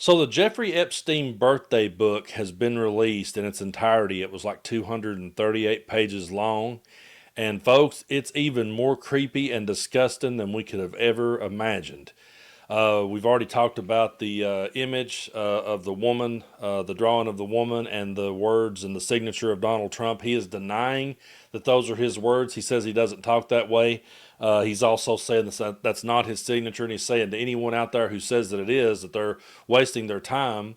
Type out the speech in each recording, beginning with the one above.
So the Jeffrey Epstein birthday book has been released in its entirety. It was like 238 pages long. And folks, it's even more creepy and disgusting than we could have ever imagined. We've already talked about the image of the woman, the drawing of the woman, and the words and the signature of Donald Trump. He is denying that those are his words. He says he doesn't talk that way. He's also saying that's not his signature, and he's saying to anyone out there who says that it is, that they're wasting their time.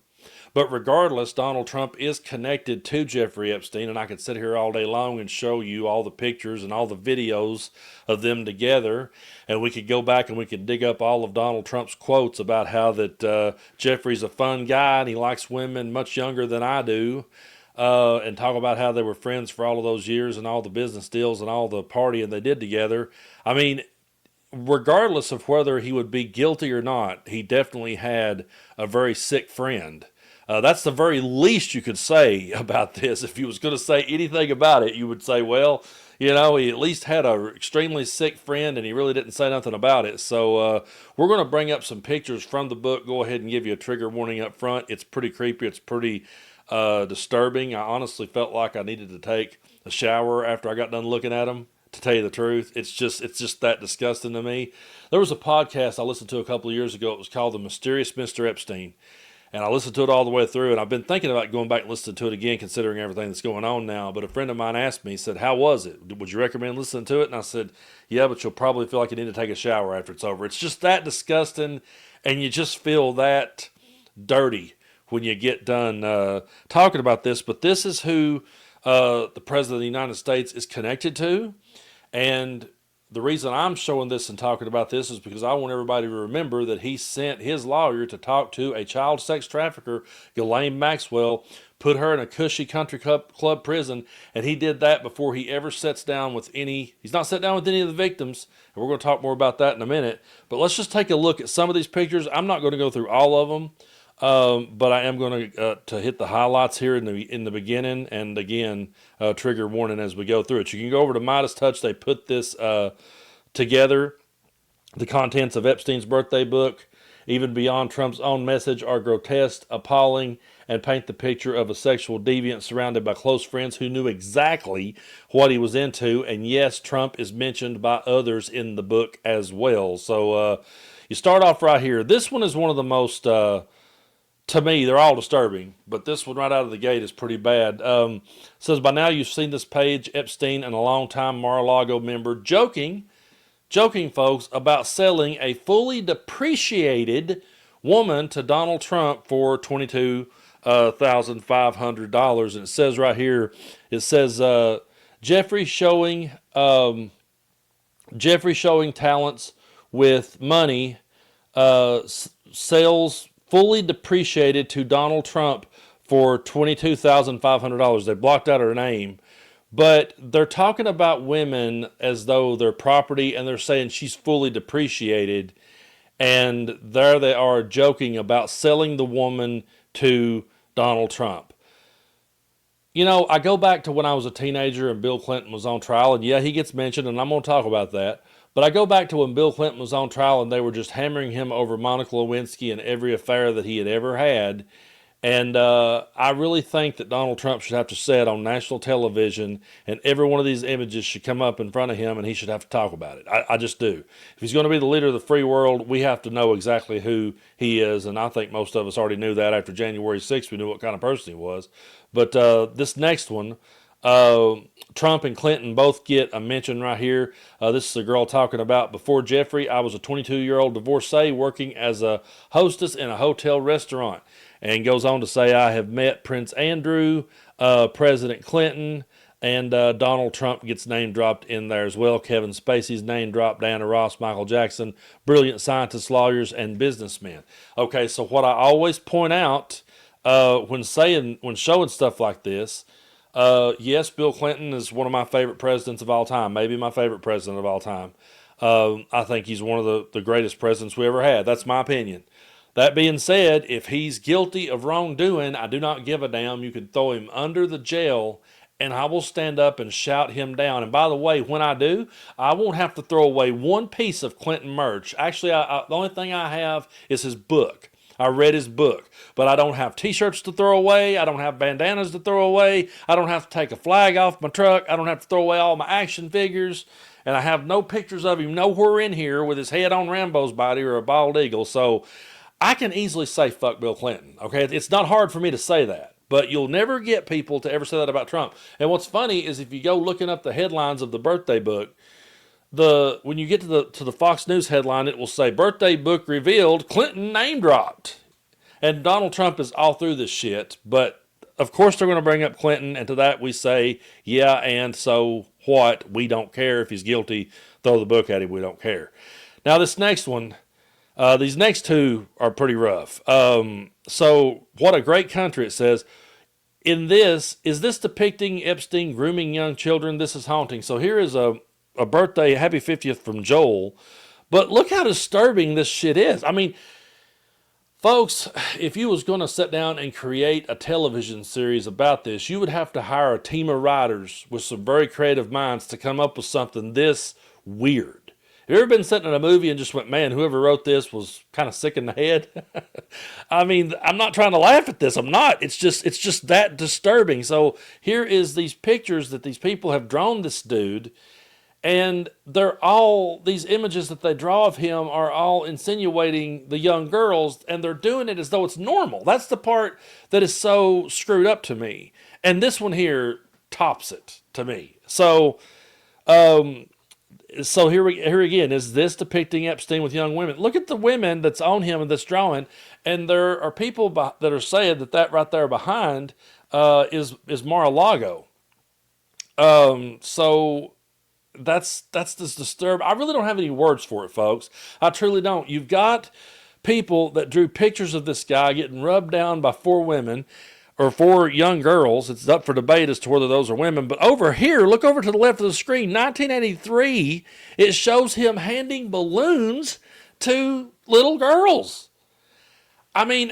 But regardless, Donald Trump is connected to Jeffrey Epstein, and I could sit here all day long and show you all the pictures and all the videos of them together. And we could go back and we could dig up all of Donald Trump's quotes about how that Jeffrey's a fun guy and he likes women much younger than I do. And talk about how they were friends for all of those years and all the business deals and all the partying they did together. I mean, regardless of whether he would be guilty or not, he definitely had a very sick friend. That's the very least you could say about this. If you was going to say anything about it, you would say, well, he at least had a extremely sick friend, and he really didn't say nothing about it. So we're going to bring up some pictures from the book. Go ahead and give you a trigger warning up front. It's pretty creepy. It's pretty disturbing. I honestly felt like I needed to take a shower after I got done looking at them. To tell you the truth, it's just that disgusting to me. There was a podcast I listened to a couple of years ago. It was called The Mysterious Mr. Epstein. And I listened to it all the way through, and I've been thinking about going back and listening to it again, considering everything that's going on now. But a friend of mine asked me, he said, how was it? Would you recommend listening to it? And I said, yeah, but you'll probably feel like you need to take a shower after it's over. It's just that disgusting, and you just feel that dirty when you get done talking about this. But this is who the President of the United States is connected to. And the reason I'm showing this and talking about this is because I want everybody to remember that he sent his lawyer to talk to a child sex trafficker, Ghislaine Maxwell, put her in a cushy country club prison, and he did that before he ever sits down with he's not sat down with any of the victims, and we're going to talk more about that in a minute. But let's just take a look at some of these pictures. I'm not going to go through all of them. But I am going to hit the highlights here in the beginning, and again, trigger warning as we go through it. You can go over to Midas Touch. They put this together. The contents of Epstein's birthday book, even beyond Trump's own message, are grotesque, appalling, and paint the picture of a sexual deviant surrounded by close friends who knew exactly what he was into. And yes, Trump is mentioned by others in the book as well. So you start off right here. This one is one of the most to me, they're all disturbing, but this one right out of the gate is pretty bad. Says, by now you've seen this page, Epstein and a longtime Mar-a-Lago member joking, folks, about selling a fully depreciated woman to Donald Trump for $22,500. And it says right here, it says, Jeffrey showing talents with money, sells fully depreciated to Donald Trump for $22,500. They blocked out her name, but they're talking about women as though they're property, and they're saying she's fully depreciated. And there they are joking about selling the woman to Donald Trump. I go back to when I was a teenager and Bill Clinton was on trial, and yeah, he gets mentioned, and I'm going to talk about that. But I go back to when Bill Clinton was on trial and they were just hammering him over Monica Lewinsky and every affair that he had ever had. And I really think that Donald Trump should have to sit on national television, and every one of these images should come up in front of him, and he should have to talk about it. I just do. If he's going to be the leader of the free world, we have to know exactly who he is. And I think most of us already knew that after January 6th. We knew what kind of person he was. But this next one, Trump and Clinton both get a mention right here. This is a girl talking about, before Jeffrey, I was a 22-year-old divorcee working as a hostess in a hotel restaurant. And goes on to say, I have met Prince Andrew, President Clinton, and Donald Trump gets name dropped in there as well. Kevin Spacey's name dropped, Diana Ross, Michael Jackson, brilliant scientists, lawyers, and businessmen. Okay, so what I always point out when showing stuff like this, yes, Bill Clinton is one of my favorite presidents of all time, maybe my favorite president of all time. I think he's one of the greatest presidents we ever had. That's my opinion. That being said, if he's guilty of wrongdoing, I do not give a damn. You can throw him under the jail, and I will stand up and shout him down. And by the way, when I do, I won't have to throw away one piece of Clinton merch. Actually, the only thing I have is his book. I read his book. But I don't have t-shirts to throw away. I don't have bandanas to throw away. I don't have to take a flag off my truck. I don't have to throw away all my action figures. And I have no pictures of him nowhere in here with his head on Rambo's body or a bald eagle. So I can easily say fuck Bill Clinton. Okay, it's not hard for me to say that. But you'll never get people to ever say that about Trump. And what's funny is if you go looking up the headlines of the birthday book, when you get to the Fox News headline, it will say birthday book revealed, Clinton name dropped. And Donald Trump is all through this shit. But of course they're going to bring up Clinton, and to that we say, yeah, and so what? We don't care if he's guilty. Throw the book at him. We don't care. Now this next one, these next two are pretty rough. So what a great country, it says. Is this depicting Epstein grooming young children? This is haunting. So here is a birthday, happy 50th from Joel. But look how disturbing this shit is. I mean, folks, if you was going to sit down and create a television series about this, you would have to hire a team of writers with some very creative minds to come up with something this weird. Have you ever been sitting in a movie and just went, man, whoever wrote this was kind of sick in the head? I mean, I'm not trying to laugh at this. I'm not. It's just that disturbing. So here is these pictures that these people have drawn this dude, and these images that they draw of him are all insinuating the young girls, and they're doing it as though it's normal. That's the part that is so screwed up to me. And this one here tops it to me. So here again, is this depicting Epstein with young women? Look at the women that's on him and that's drawing, and there are people that are saying that right there behind is Mar-a-Lago. So that's just disturbing. I really don't have any words for it, folks. I truly don't. You've got people that drew pictures of this guy getting rubbed down by four women, or four young girls. It's up for debate as to whether those are women. But over here, look over to the left of the screen, 1983, it shows him handing balloons to little girls. I mean,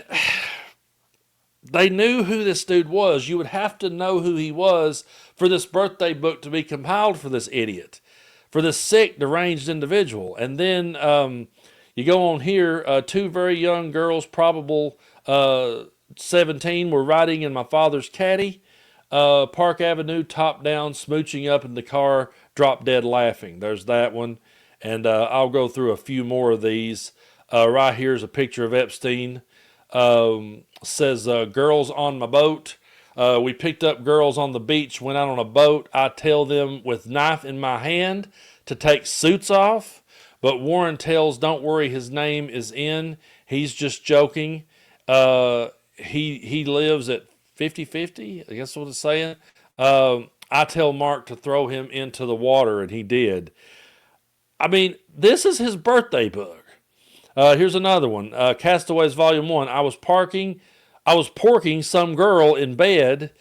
they knew who this dude was. You would have to know who he was for this birthday book to be compiled for this idiot, for this sick, deranged individual. And then you go on here, two very young girls, probable 17, were riding in my father's caddy, Park Avenue, top down, smooching up in the car, drop dead laughing. There's that one. And I'll go through a few more of these. Right here's a picture of Epstein. Says, girls on my boat. We picked up girls on the beach, went out on a boat. I tell them with knife in my hand to take suits off. But Warren tells, don't worry, his name is in. He's just joking. He lives at 50-50, I guess what it's saying. I tell Mark to throw him into the water, and he did. I mean, this is his birthday book. Here's another one. Castaways Volume 1. I was porking some girl in bed,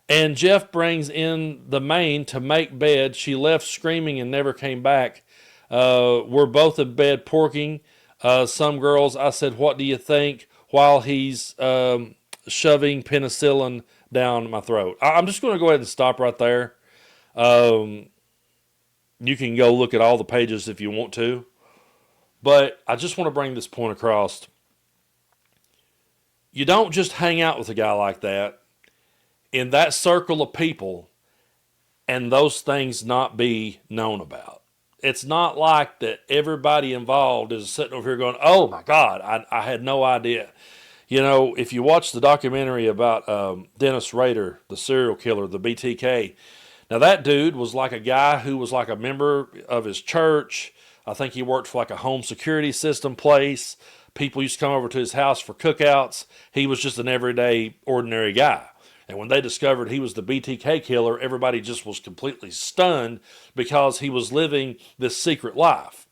and Jeff brings in the maid to make bed. She left screaming and never came back. We're both in bed porking some girls. I said, what do you think? While he's shoving penicillin down my throat. I'm just going to go ahead and stop right there. You can go look at all the pages if you want to. But I just want to bring this point across. You don't just hang out with a guy like that in that circle of people and those things not be known about. It's not like that everybody involved is sitting over here going, oh my God, I had no idea. You know, if you watch the documentary about Dennis Rader, the serial killer, the BTK, now that dude was like a guy who was like a member of his church. I think he worked for like a home security system place. People used to come over to his house for cookouts. He was just an everyday, ordinary guy. And when they discovered he was the BTK killer, everybody just was completely stunned because he was living this secret life.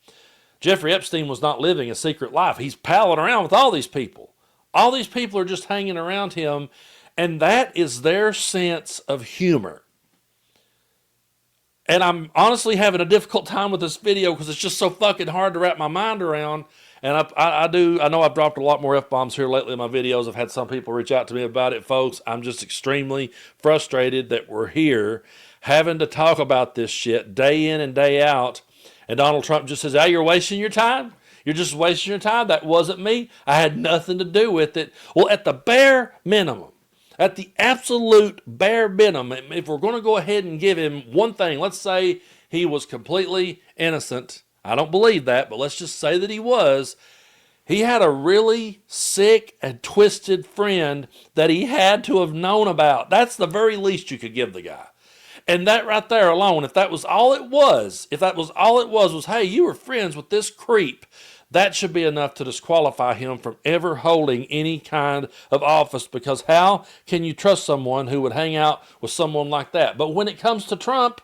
Jeffrey Epstein was not living a secret life. He's palling around with all these people. All these people are just hanging around him, and that is their sense of humor. And I'm honestly having a difficult time with this video because it's just so fucking hard to wrap my mind around. And I know I've dropped a lot more F-bombs here lately in my videos. I've had some people reach out to me about it, folks. I'm just extremely frustrated that we're here having to talk about this shit day in and day out. And Donald Trump just says, you're wasting your time. You're just wasting your time. That wasn't me. I had nothing to do with it. Well, at the bare minimum, at the absolute bare minimum, if we're going to go ahead and give him one thing, let's say he was completely innocent. I don't believe that, but let's just say that he was. He had a really sick and twisted friend that he had to have known about. That's the very least you could give the guy. And that right there alone, if that was all it was, hey, you were friends with this creep, that should be enough to disqualify him from ever holding any kind of office, because how can you trust someone who would hang out with someone like that? But when it comes to Trump,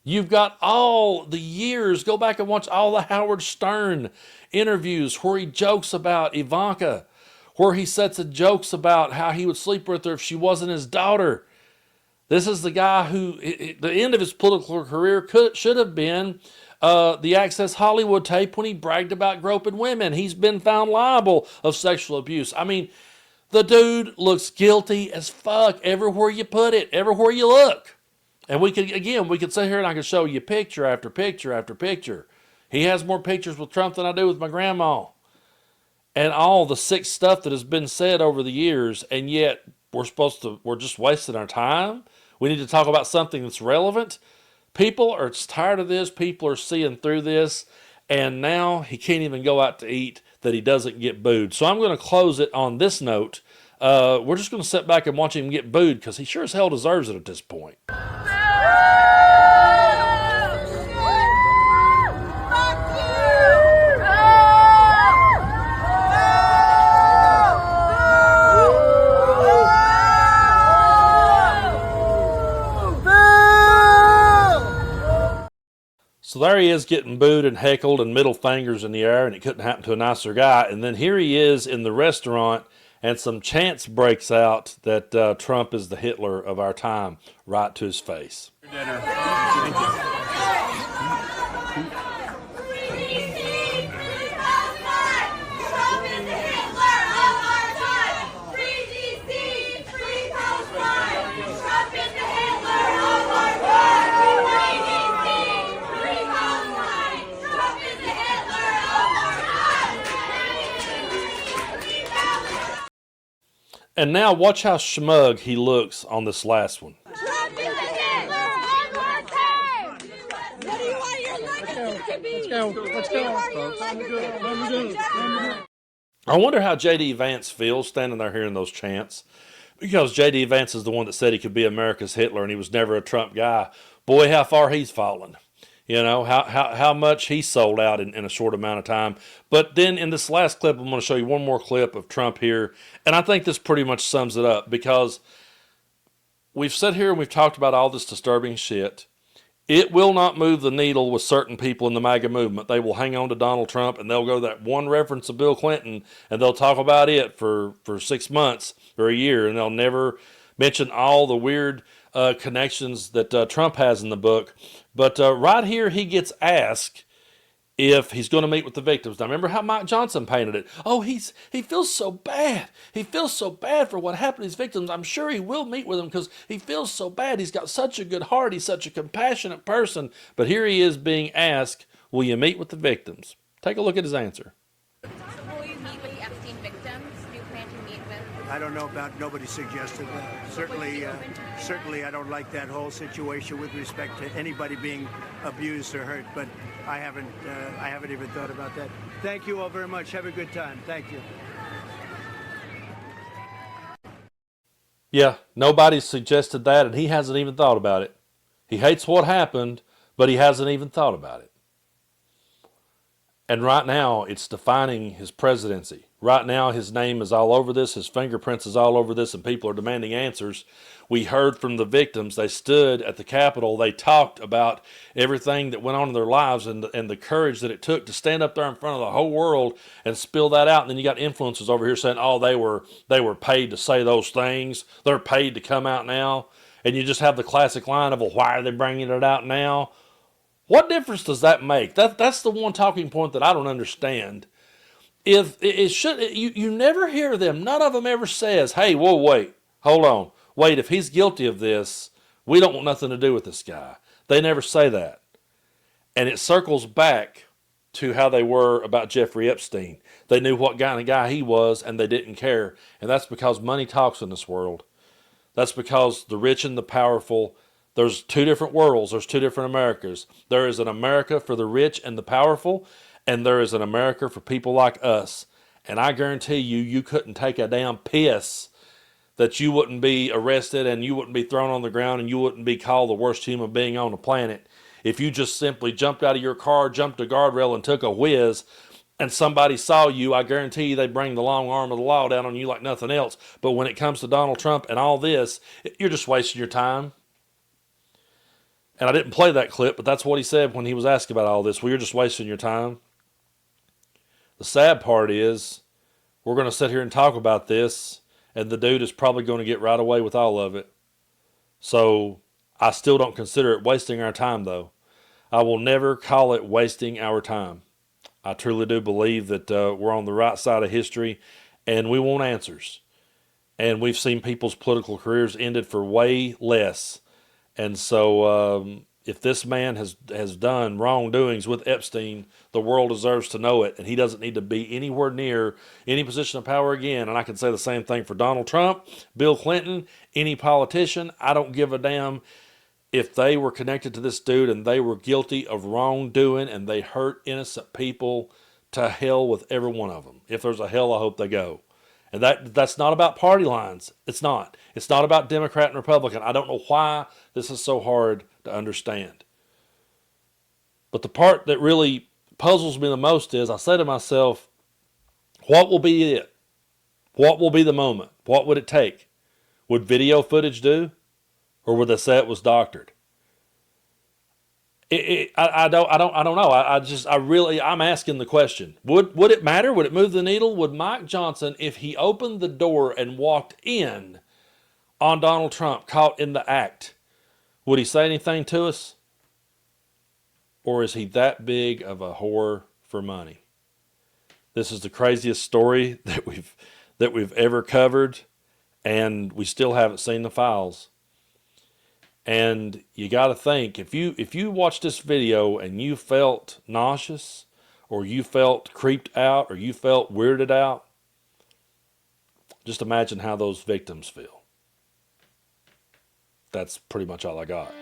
you've got all the years. Go back and watch all the Howard Stern interviews where he jokes about Ivanka, where he sets the jokes about how he would sleep with her if she wasn't his daughter. This is the guy who, the end of his political career should have been the Access Hollywood tape when he bragged about groping women. He's been found liable of sexual abuse. I mean, the dude looks guilty as fuck everywhere you put it, everywhere you look. And we could sit here and I could show you picture after picture after picture. He has more pictures with Trump than I do with my grandma. And all the sick stuff that has been said over the years, and yet we're just wasting our time. We need to talk about something that's relevant. People are tired of this. People are seeing through this. And now he can't even go out to eat that he doesn't get booed. So I'm going to close it on this note. We're just going to sit back and watch him get booed because he sure as hell deserves it at this point. So there he is getting booed and heckled and middle fingers in the air, and it couldn't happen to a nicer guy. And then here he is in the restaurant, and some chants breaks out that Trump is the Hitler of our time right to his face. Dinner. Thank you. And now watch how smug he looks on this last one. Trump is the Hitler of our time. What do you want your legacy to be? Let's go. I wonder how J.D. Vance feels standing there hearing those chants. Because J.D. Vance is the one that said he could be America's Hitler and he was never a Trump guy. Boy, how far he's fallen. You know, how much he sold out in a short amount of time. But then in this last clip, I'm going to show you one more clip of Trump here. And I think this pretty much sums it up, because we've sat here and we've talked about all this disturbing shit. It will not move the needle with certain people in the MAGA movement. They will hang on to Donald Trump and they'll go to that one reference of Bill Clinton and they'll talk about it for 6 months or a year, and they'll never mention all the weird connections that Trump has in the book. But right here, he gets asked if he's going to meet with the victims. Now, remember how Mike Johnson painted it? Oh, he feels so bad. He feels so bad for what happened to these victims. I'm sure he will meet with them because he feels so bad. He's got such a good heart. He's such a compassionate person. But here he is being asked, will you meet with the victims? Take a look at his answer. Will you meet with the Epstein victims? Do you plan to meet with? I don't know about, nobody suggested that. Certainly I don't like that whole situation with respect to anybody being abused or hurt, but I haven't even thought about that. Thank you all very much. Have a good time. Thank you. Yeah, nobody suggested that, and he hasn't even thought about it. He hates what happened, but he hasn't even thought about it. And right now, it's defining his presidency. Right now, his name is all over this, his fingerprints is all over this, and people are demanding answers. We heard from the victims. They stood at the Capitol. They talked about everything that went on in their lives and the courage that it took to stand up there in front of the whole world and spill that out. And then you got influencers over here saying, oh, they were paid to say those things. They're paid to come out now. And you just have the classic line of, well, why are they bringing it out now? What difference does that make? That's the one talking point that I don't understand. If it should, you never hear them. None of them ever says, hey, whoa, wait, hold on. Wait, if he's guilty of this, we don't want nothing to do with this guy. They never say that. And it circles back to how they were about Jeffrey Epstein. They knew what kind of guy he was, and they didn't care. And that's because money talks in this world. That's because the rich and the powerful, there's two different worlds. There's two different Americas. There is an America for the rich and the powerful, and there is an America for people like us. And I guarantee you, you couldn't take a damn piss that you wouldn't be arrested and you wouldn't be thrown on the ground and you wouldn't be called the worst human being on the planet if you just simply jumped out of your car, jumped a guardrail, and took a whiz, and somebody saw you. I guarantee you they'd bring the long arm of the law down on you like nothing else. But when it comes to Donald Trump and all this, you're just wasting your time. And I didn't play that clip, but that's what he said when he was asked about all this. Well, you're just wasting your time. The sad part is we're going to sit here and talk about this, and the dude is probably going to get right away with all of it. So I still don't consider it wasting our time, though. I will never call it wasting our time. I truly do believe that we're on the right side of history, and we want answers. And we've seen people's political careers ended for way less. And so if this man has done wrongdoings with Epstein, the world deserves to know it, and he doesn't need to be anywhere near any position of power again. And I can say the same thing for Donald Trump, Bill Clinton, any politician. I don't give a damn if they were connected to this dude and they were guilty of wrongdoing and they hurt innocent people. To hell with every one of them. If there's a hell, I hope they go. And that's not about party lines. It's not. It's not about Democrat and Republican. I don't know why this is so hard to understand. But the part that really puzzles me the most is I say to myself, what will be it? What will be the moment? What would it take? Would video footage do? Or would they say it was doctored? I don't know. I'm asking the question. Would it matter? Would it move the needle? Would Mike Johnson, if he opened the door and walked in on Donald Trump caught in the act, would he say anything to us? Or is he that big of a whore for money? This is the craziest story that we've ever covered, and we still haven't seen the files. And you got to think, if you watched this video and you felt nauseous, or you felt creeped out, or you felt weirded out, just imagine how those victims feel. That's pretty much all I got.